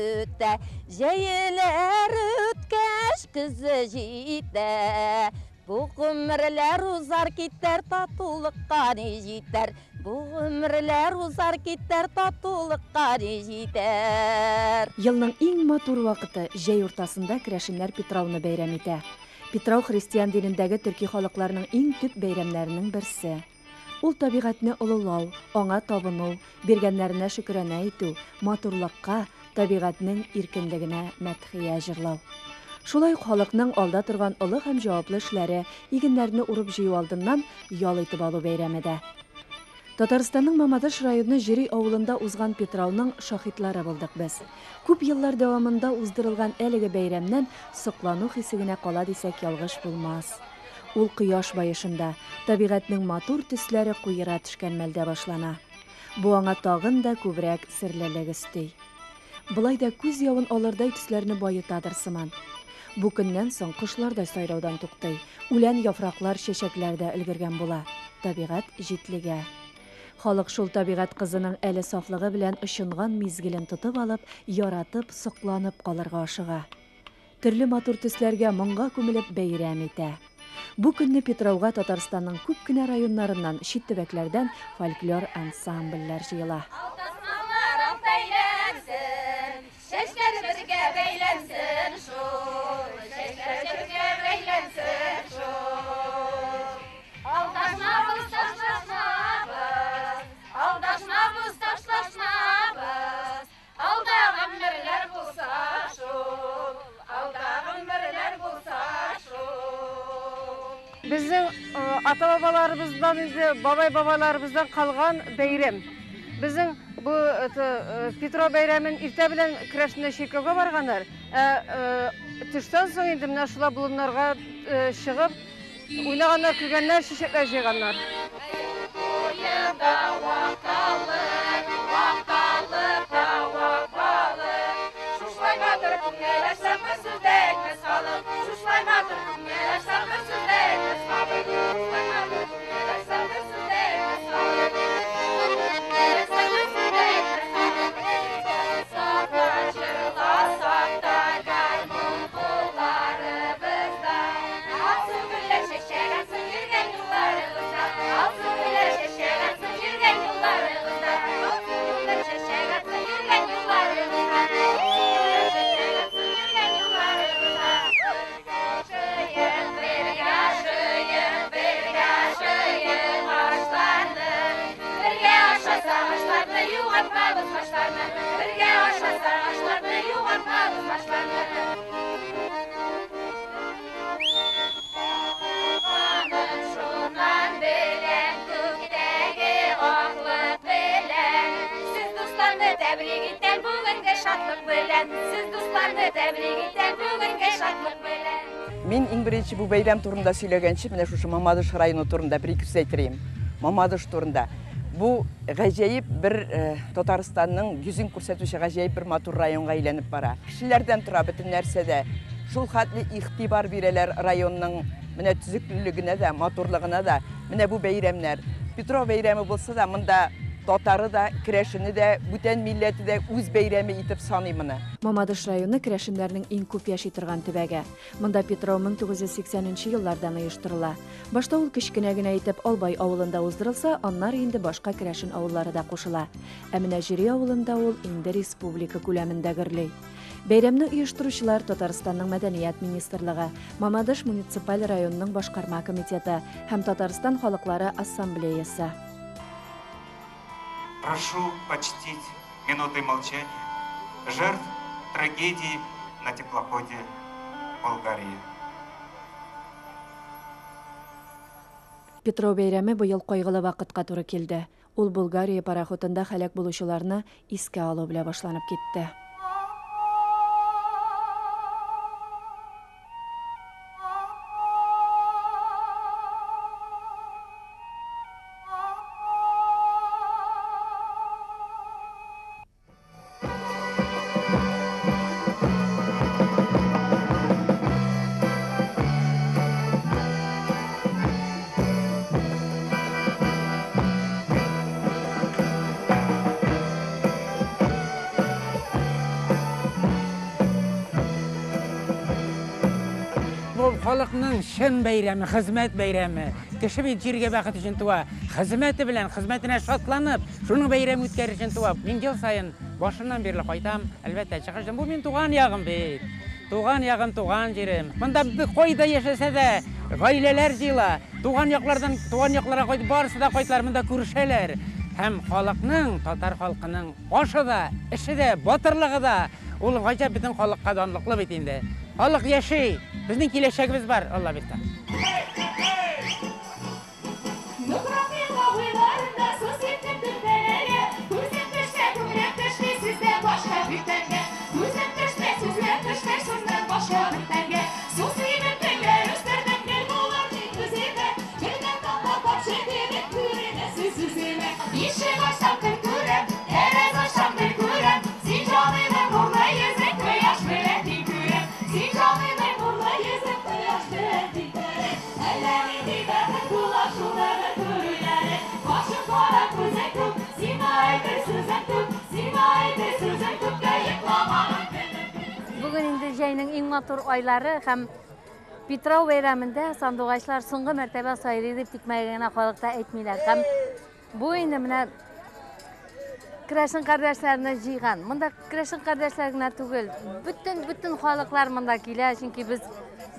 ötte, Jeyler ötkeş kızı jite. Bu ömürler uzar gider, tatulukka jiter. Bu ömürler uzar gider, tatulukka jiter. Yılның иң матур вакыты җәй уртасында керәшеннәр Петрауны бәйрәм итә. Петрау христиан динендәге төрки халыкларының иң төп бәйрәмнәренең берсе. Ул табигатьне олылау, аңа табыну, биргәннәренә шөкранә итү, матурлыкка, табигатьнең иркенлегенә мәдхия җырлау. Шулай ук халыкның алда торган олы һәм җаваплы эшләре, игеннәрне урып җыю алдыннан ял итеп алу бәйрәме дә. Татарстанның Мамадыш районы Җири авылында узган Петрауның шаһитлары булдык без. Күп еллар дәвамында уздырылган әлеге бәйрәмнән соклану хисе генә кала дисәк ялгыш булмас. Ул кояш баешында, табигатьнең матур төсләре куера төшкән мәлдә башлана. Бу аңа тагын да күбрәк серлелек өсти. Булай да күз явын алырдай төсләрне баетадыр сыман. Бу көннән соң кошлар да сайраудан туктый, үлән яфраклар, чәчәкләр дә өлгергән була. Табигать җитлегә. Халык шул табигать кызының әле сафлыгы белән ышынган мизгелен тотып алып, яратып, сокланып калырга ашыга. Төрле матур төсләргә моңга күмелеп бәйрәм итә. Бу көнне Петрауга Татарстанның күп кенә районнарыннан, чит төбәкләрдән фольклор ансамбльләр җыела. Bizning ata-babalarımızdan, babay-babalarımızdan kalgan beyram. Bizim bu Petrov beyramın irte bilen kreşinde şirkega barganlar. Tüşten soň indi mena şula bulunlarga çıgıp oynaganlar, külgenler, şişekler jeyganlar. Мен иң беренче бу бәйрәм турында сөйләгәнче, менә шушы Мамадыш районы турында бер ике сүз әйтәм. Мамадыш турында. Бу гаҗәеп бер Татарстанның йөзен күрсәтүче гаҗәеп бер матур районга әйләнеп бара. Кешеләрдән тора бөтен нәрсәдә. Шул хәтле игътибар бирәләр районның менә төзеклегенә дә, матурлыгына да. Менә бу бәйрәмнәр. Петров бәйрәме булса да, монда татары да, керәшене дә, бүтән милләте дә үз бәйрәме итеп саный моны. Мамадыш районы керәшеннәрнең иң күп яши торган төбәге. Монда Петров 1980 еллардан оештырыла. Башта ул кечкенә генә итеп Албай авылында уздырылса, аннары инде башка керәшен авыллары да кушыла. Ә менә Җири авылында ул инде республика күләмендә гөрләй. Бәйрәмне оештыручылар Татарстанның Мәдәният министрлыгы, Мамадыш муниципаль районының башкарма комитеты һәм Татарстан халыклары ассамблеясы. Прошу почтить минутой молчания жертв трагедии на теплоходе «Болгария». Петров бәйрәме быел кайгылы вакытка туры килде. Ул Болгария пароходында һәлак булучыларны искә алу белән башланып китте. халыкның шын бәйрәме, хезмәт бәйрәме. Кеше бит җиргә бәхет өчен туа, хезмәте белән, хезмәтенә шатланып, шуның бәйрәм үткәрер өчен туа. Мин ел сайын башыннан бирле кайтам, әлбәттә чыгышым. Бу мин туган ягым бит. Туган ягым, туган җирем. Монда кайда яшәсә дә, гаиләләр җыела. Туган яклардан туган якларга кайтып, барысы да кайтлар, монда күрешәләр. Һәм халыкның, татар халкының ашы да, эше дә, батырлыгы да ул гаҗәп бөтен халыкка данлыклы бит инде. Халык яши, безнең киләчәгебез бар, Алла бирсә. Бүген инде җәйнең иң матур айлары һәм Питрау бәйрәмендә сандугачлар соңгы мәртәбә сайрый дип тикмәгенә халыкта әйтмиләр. Һәм бу инде менә Керәшен кардәшләрне җыйган. Монда Керәшен кардәшләр генә түгел, бөтен халыклар монда килә, чөнки без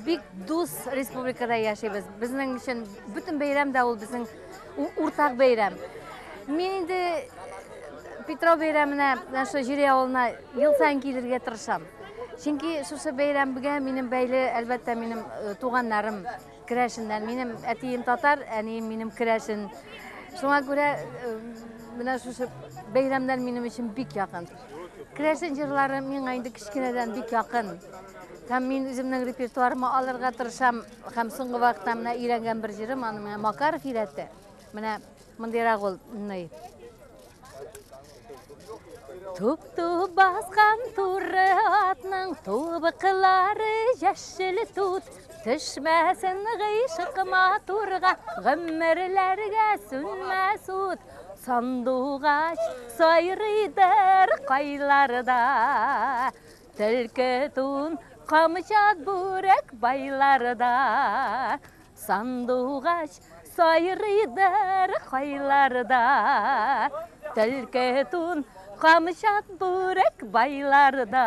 бик дус республикада яшибез. Безнең өчен бөтен бәйрәм дә ул безнең уртак бәйрәм. Мин инде Питрау бәйрәменә, наша җире авылына ел сайын килергә тырышам. Чөнки шушы бәйрәм бигә минем бәйле, әлбәттә минем туганнарым Керәшеннән. Минем әтием татар, әнием минем Керәшен. Шуңа күрә менә шушы бәйрәмнәр минем өчен бик якын. Керәшен җырлары миңа инде кичкенәдән бик якын. Һәм мин үземнең репертуарыма алырга тырышам. Һәм соңгы вакытта менә өйрәнгән бер җырым, аны менә Макаров өйрәтте. Менә мондыйрак ул. Туп-туп басқан туры атның тубықлары яшел тут. Төшмәсен гыйшык матурга, гомерләргә сүнмәс ут. Сандугач сайрыйдыр кайларда, төлке тун камчат бүрек байларда. Сандугач сайрыйдыр кайларда, төлке тун камчат бүрек байларда.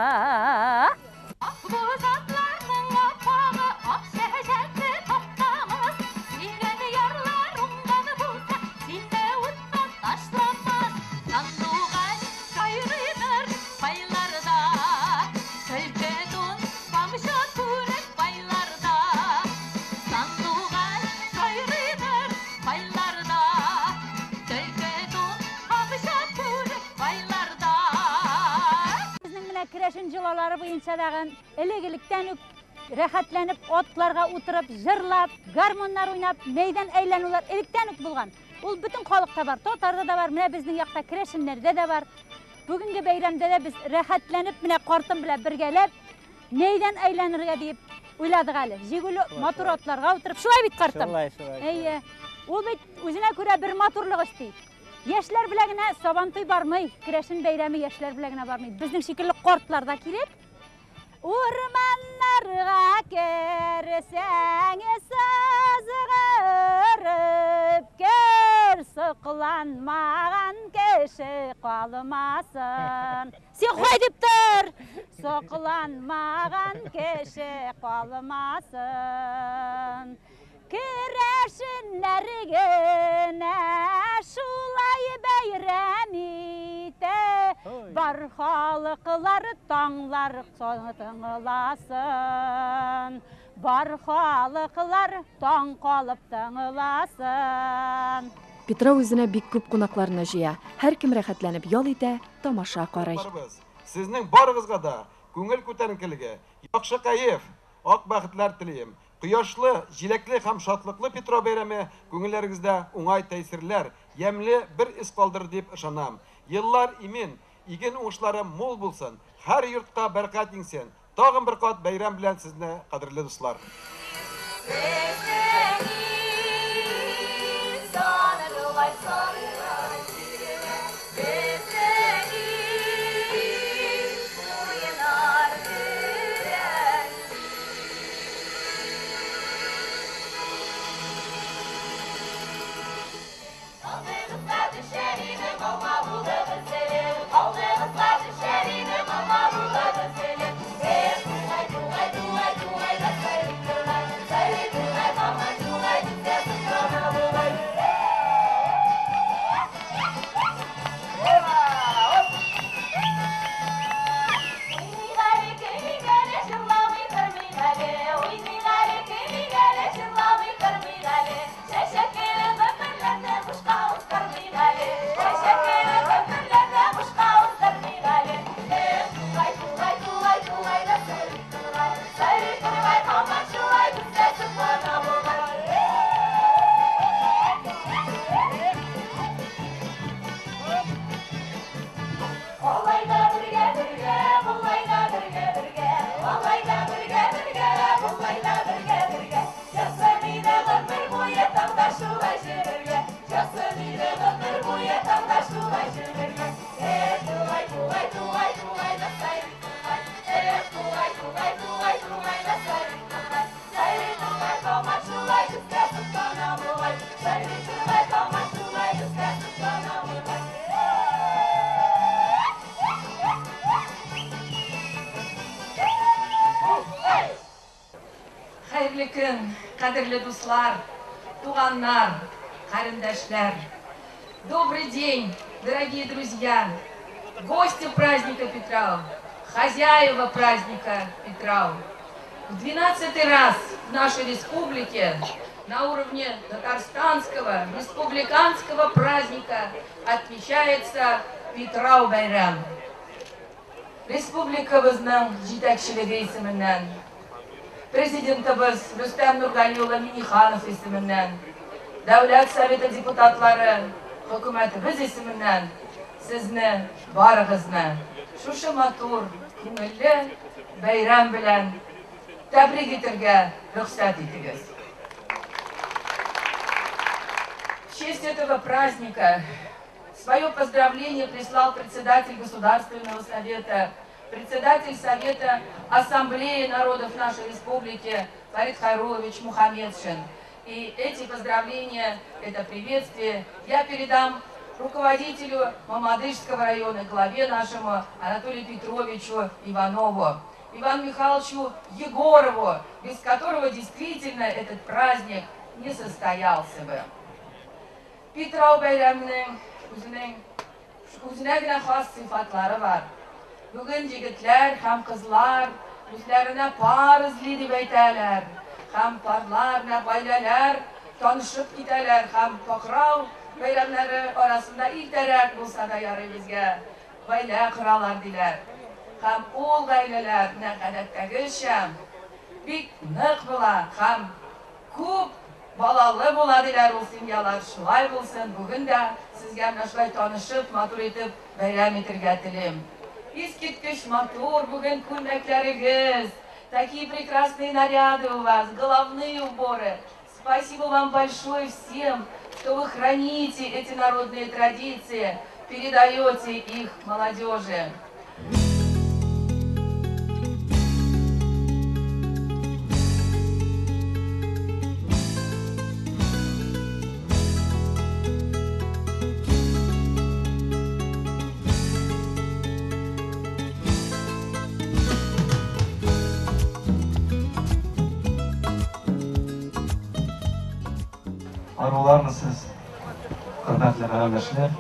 Керәшен җылалары буенча дагы элегелектән үк рәхәтләнеп, атларга утырып, җырлап, гармоннар уйнап, мәйдан әйләнүләр электән үк булган. Ул бөтен халыкта бар, татарда да бар, менә безнең якта Керәшеннәрдә дә бар. Бүгенге бәйрәмдә дә без рәхәтләнеп, менә картым белән бергәләп, мәйдан әйләнергә дип уйладык әле. Җигүле матур атларга утырып, шулай бит картым. Әйе. Ул бит үзенә күрә бер матурлык исти. Яшьләр белән генә Сабантуй бармый, Керәшен бәйрәме яшьләр белән генә бармый. Безнең шикелле картлар да килеп, урманнарга керсәң сызгырып кер, сокланмаган кеше калмасын. Син кай дип тор, сокланмаган кеше калмасын. Керәшеннәр генә шулай бәйрәм итә, бар халыклар таңлар тыңласын. Бар халыклар таң калып тыңласын. Питрау үзенә бик күп кунакларны җыя. Һәркем рәхәтләнеп ял итә, тамаша карый. Сезнең барыгызга да күңел күтәренкелеге, яхшы кайф, ак бәхетләр телим. Кояшлы, җиләкле һәм шатлыклы Питрау бәйрәме күңелләрегездә уңай тәэсирләр, ямьле бер ис калдыр дип ышанам. Еллар имен, иген уңышлары мул булсын, һәр йортка бәрәкәт иңсен. Тагын бер кат бәйрәм белән сезне, кадерле дуслар. Республикан, кадрлы дуслар, туганнар, карындашлар. Добрый день, дорогие друзья, гости праздника Петрау, хозяева праздника Петрау. В 12-й раз в нашей республике на уровне татарстанского республиканского праздника отмечается Петрау Байрам. Республикабызның җитәкчелеге исеменнән, президентыбыз Рөстәм Нургали Миниханов исеменнән, Дәүләт Советы депутатлары, хөкүмәтебез исеменнән сезне барыгызны шушы матур, күңелле бәйрәм белән тәбрик итәргә рөхсәт итегез. В честь этого праздника свое поздравление прислал председатель Государственного совета, председатель Совета Ассамблеи народов нашей республики Фарид Хайрулович Мухаммедшин. И эти поздравления, это приветствие я передам руководителю Мамадышского района, главе нашему Анатолию Петровичу Иванову, Ивану Михайловичу Егорову, без которого действительно этот праздник не состоялся бы. Петрау бәйрәменең үзенә генә хас сыйфатлары бар. Бүген егетләр һәм кызлар үзләренә пар эзли дип әйтәләр. Һәм парлар, гаиләләр танышып китәләр һәм Петрау бәйрәмнәре арасында иртәрәк булса да ярый безгә гаилә коралар диләр. Һәм ул гаиләләр гадәттәгечә бик нык була һәм күп балалы була диләр ул семьялар. Шулай булсын, бүген дә сезгә менә шулай танышып, матур итеп бәйрәм итәргә телим. Искиткеч матур бүген күлмәкләрегез, такие прекрасные наряды у вас, головные уборы. Спасибо вам большое всем, что вы храните эти народные традиции, передаете их молодежи. Арулармысыз, хөрмәтле каләмдәшләр,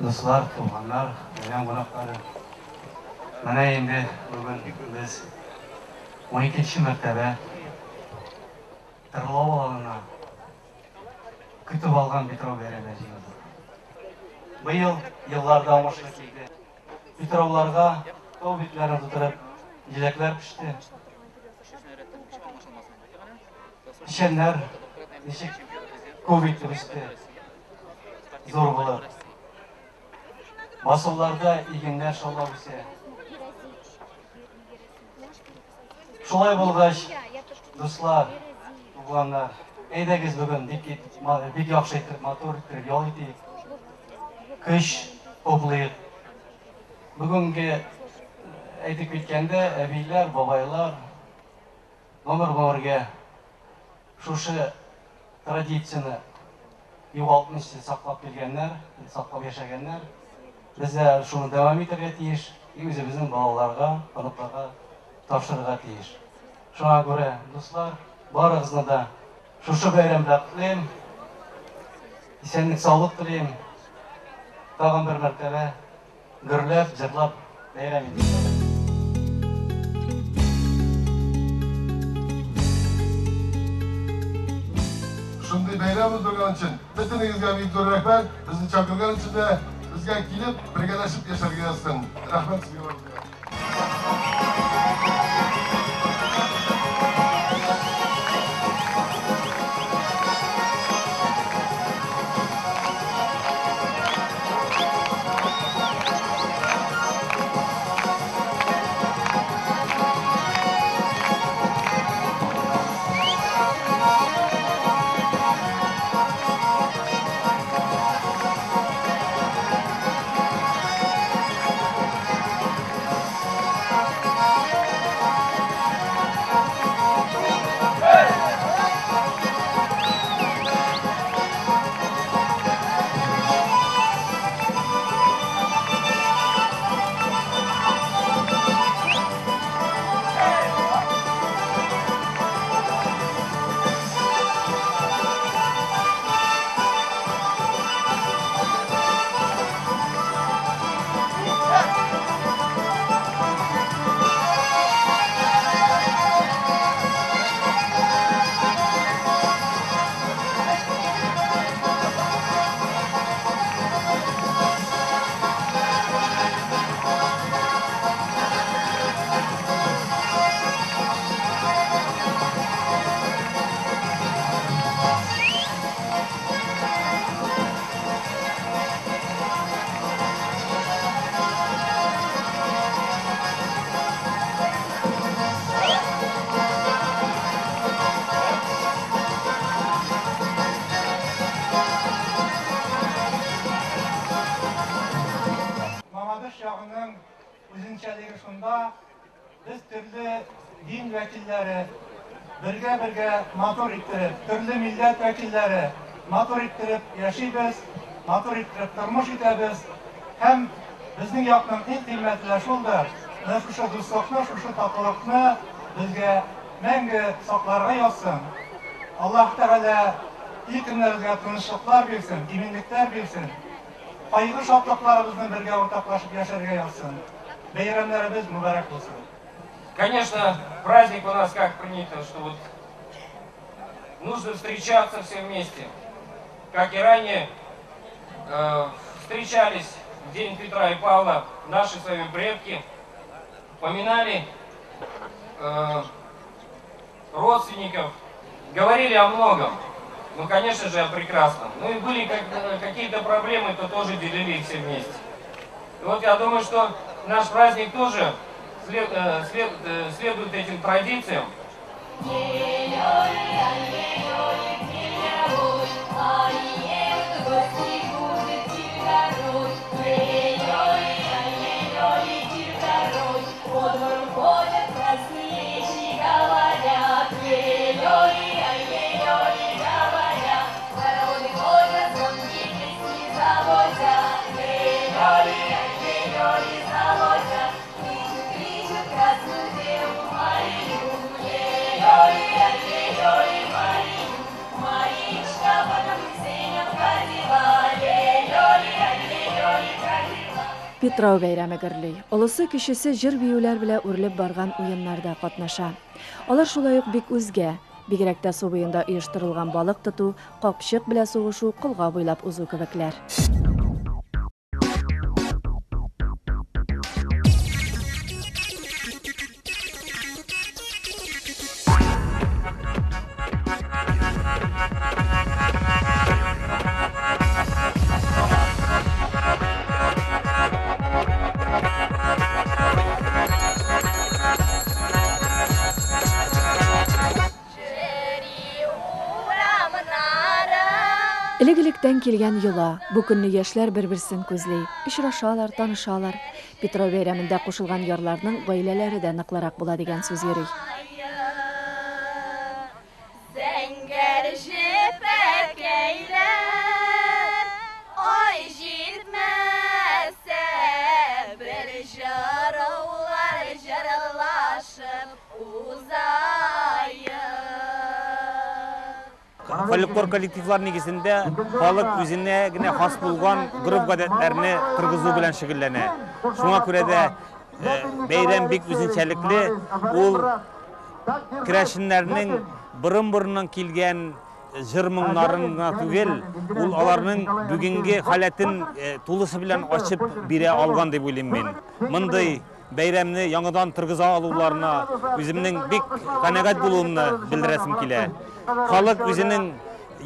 дуслар, туганнар, бәйрәм кунаклары. Менә инде бүген без 12-нче мәртәбә Тырлау авылына көтеп алган Петрау бәйрәменә җыелдык. Быел елларда уңышлы килде. Петрауларга тау битләрен тутырып, җиләкләр пеште. Пешәннәр ничек ковид өсте зор булыр. Басуларда игеннәр шаулап үсә. Шулай булгач, дуслар, туганнар, әйдәгез бүген бик яхшы итеп, матур итеп ял итик. Көч топлыйк. Бүгенге әйтеп киткәндә, әбиләр, бабайлар гомер-гомергә шушы традицияны югалтмыйча саклап килгәннәр, саклап яшәгәннәр. Без дә шуны дәвам итәргә тиеш, үзебезнең балаларга, оныкларга тапшырырга тиеш. Шуңа күрә, дуслар, барыгызны да шушы бәйрәмдә котлыйм, исәнлек, саулык телим. Тагын бер мәртәбә гөрләп, җырлап бәйрәм итик. Шундай бәйрәм уздырган өчен бөтенегезгә бик зур рәхмәт. Безне чакырган өчен дә безгә килеп, бергәләшеп яшәргә язсын. Рәхмәт сезгә. үзенчәлеге шунда, без төрле дин вәкилләре бергә матур иттереп, төрле милләт вәкилләре матур иттереп яшибез, матур иттереп тормыш итәбез. Һәм безнең якның иң кыйммәтле шулдыр. Менә шушы дуслыкны, шушы татлыкны безгә мәңге сакларга язсын. Аллаһ Тәгалә икенләргә тынычлыклар бирсен, иминлектәр бирсен. Кайгы шатлыкларыбызны бергә уртаклашып яшәргә язсын. Бәйрәмнәребез мөбарәк булсын. Конечно, праздник у нас как принято, что вот нужно встречаться все вместе. Как и ранее встречались в день Петра и Павла наши с вами предки, поминали родственников, говорили о многом. Ну, конечно же, о прекрасном. Ну и были какие-то проблемы, то тоже делили их все вместе. И вот я думаю, что наш праздник тоже следует этим традициям. Питрау бәйрәме гөрлей. Олысы кешесе җыр биюләр белән үрлеп барган уеннарда катнаша. Алар шулай ук бик үзгә, бигрәк тә су буенда оештырылган балык тоту, капчык белән сугышу, кылга буйлап узу кебекләр. Элек-электән килгән йола, бу көнне яшьләр бер-берсен күзли, очрашалар, танышалар. Питрау бәйрәмендә кушылган ярларның гаиләләре дә ныклырак була дигән сүз йөри. Фольклор коллективлар нигезендә халык үзенә генә хас булган гореф-гадәтләрне кыргызу белән шөгыльләнә. Шуңа күрә дә бәйрәм бик үзенчәлекле. Ул керәшеннәрнең борын-борыннан килгән җыр-моңнарын гына түгел, ул аларның бүгенге халәтен тулысы белән ачып бирә алган дип уйлыйм мин. Мондый бәйрәмне яңадан тыргыза алуларына үземнең бик канәгать булуымны белдерәсем килә. Халык үзенең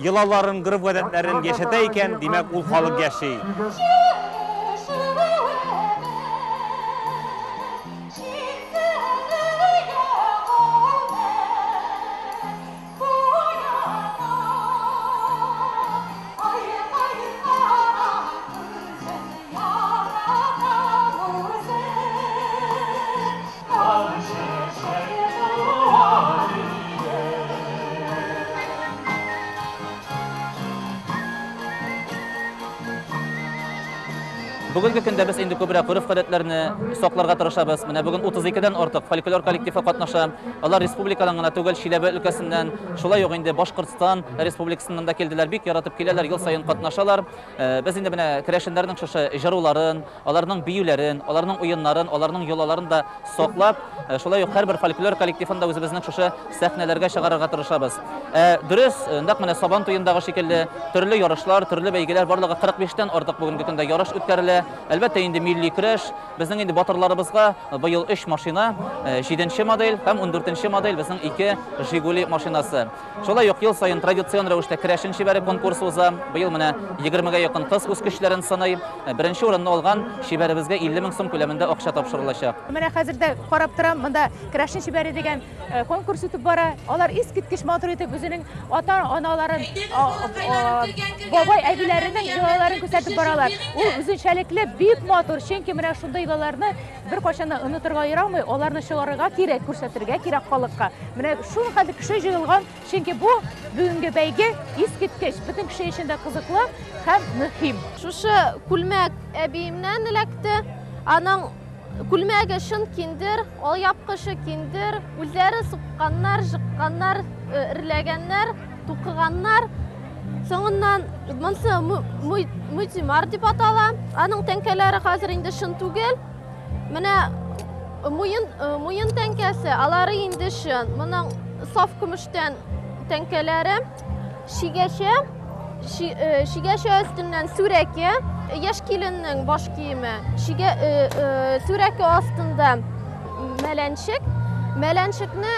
йолаларын, гореф-гадәтләрен яшәтә икән, димәк ул халык яши. Бүгенге көндә без инде күбрәк гореф-гадәтләрне сакларга тырышабыз. Менә бүген 32дән артык фольклор коллективы катнаша. Алар республикадан гына түгел, Чиләбе өлкәсеннән, шулай ук инде Башкортстан республикасыннан да килделәр. Бик яратып киләләр, ел саен катнашалар. Без инде менә керәшеннәрнең шушы җырларын, аларның биюләрен, аларның уеннарын, аларның йолаларын да саклап, шулай ук һәрбер фольклор коллективында үзебезнең шушы сәхнәләргә чыгарырга тырышабыз. Дөрес, нәкъ менә Сабан туендагы шикелле төрле ярышлар, төрле бәйгеләр барлыгы 45тән артык бүгенге көндә ярыш үткәрелә. Әлбәттә инде милли көрәш, безнең инде батырларыбызга быел 3 машина, 7нче модель һәм 14нче модель безнең 2 Жигули машинасы. Шулай ук ел саен традицион рәвештә керәшен шибәре конкурсы уза. Быел менә 20гә якын кыз үз көчләрен саный. Беренче урынны алган шибәребезгә 50 мең сум күләмендә акча тапшырылачак. Менә хәзердә карап торам, монда керәшен шибәре дигән конкурс үтеп бара. Алар искиткеч матур итеп үзенең ата-аналарын, бабай әбиләренең йолаларын күрсәтеп баралар. Ул үзенчәлекле үзенчәлекле, бик матур. Чөнки менә шундый йолаларны бер качан да онытырга ярамый, аларны чыгарырга кирәк, күрсәтергә кирәк халыкка. Менә шул хәтле кеше җыелган, чөнки бу бүгенге бәйге искиткеч, бөтен кеше өчен дә кызыклы һәм мөһим. Шушы күлмәк әбиемнән эләкте. Аның күлмәге шын киндер, алъяпкышы киндер, үзләре сукканнар, жыкканнар, ирләгәннәр, тукыганнар. Соңыннан монсы мультимар дип атала. Аның тәңкәләре хәзер инде шын түгел. Менә муен тәңкәсе, алары инде шын. Моның саф көмештән тәңкәләре, шигәшә өстеннән сүрәке, яшь киленнең баш киеме, сүрәке астында мәләнчек. Мәләнчекне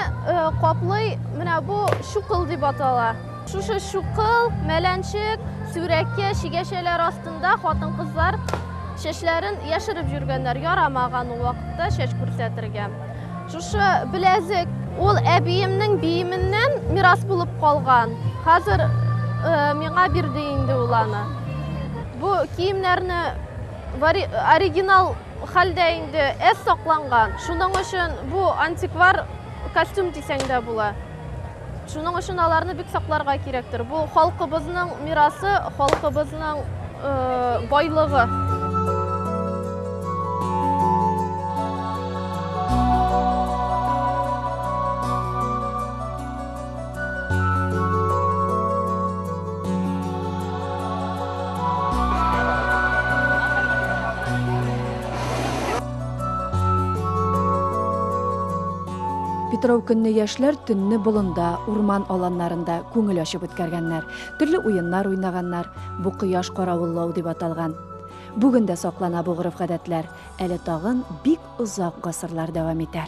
каплый, менә бу шукыл дип атала. Шушы шукыл, мәләнчек, сүрәке, шигәшәләр астында хатын-кызлар чәчләрен яшереп жүргәннәр, ярамаган ул вакытта чәч күрсәтергә. Шушы беләзек ул әбиемнең биеменнән мирас булып калган. Хәзер миңа бирде инде ул аны. Бу киемнәрне оригинал хәлдә инде сакланган. Шуның өчен бу антиквар костюм дисәң дә була. Шуның өчен аларны бик сакларга кирәктер. Бу халкыбызның мирасы, халкыбызның байлыгы. Петров көнне яшьләр төнне болында, урман аланнарында күңел ачып үткәргәннәр. Төрле уеннар уйнаганнар. Бу кояш каравыллау дип аталган. Бүген дә саклана бу гореф-гадәтләр. Әле тагын бик озак гасырлар дәвам итәр.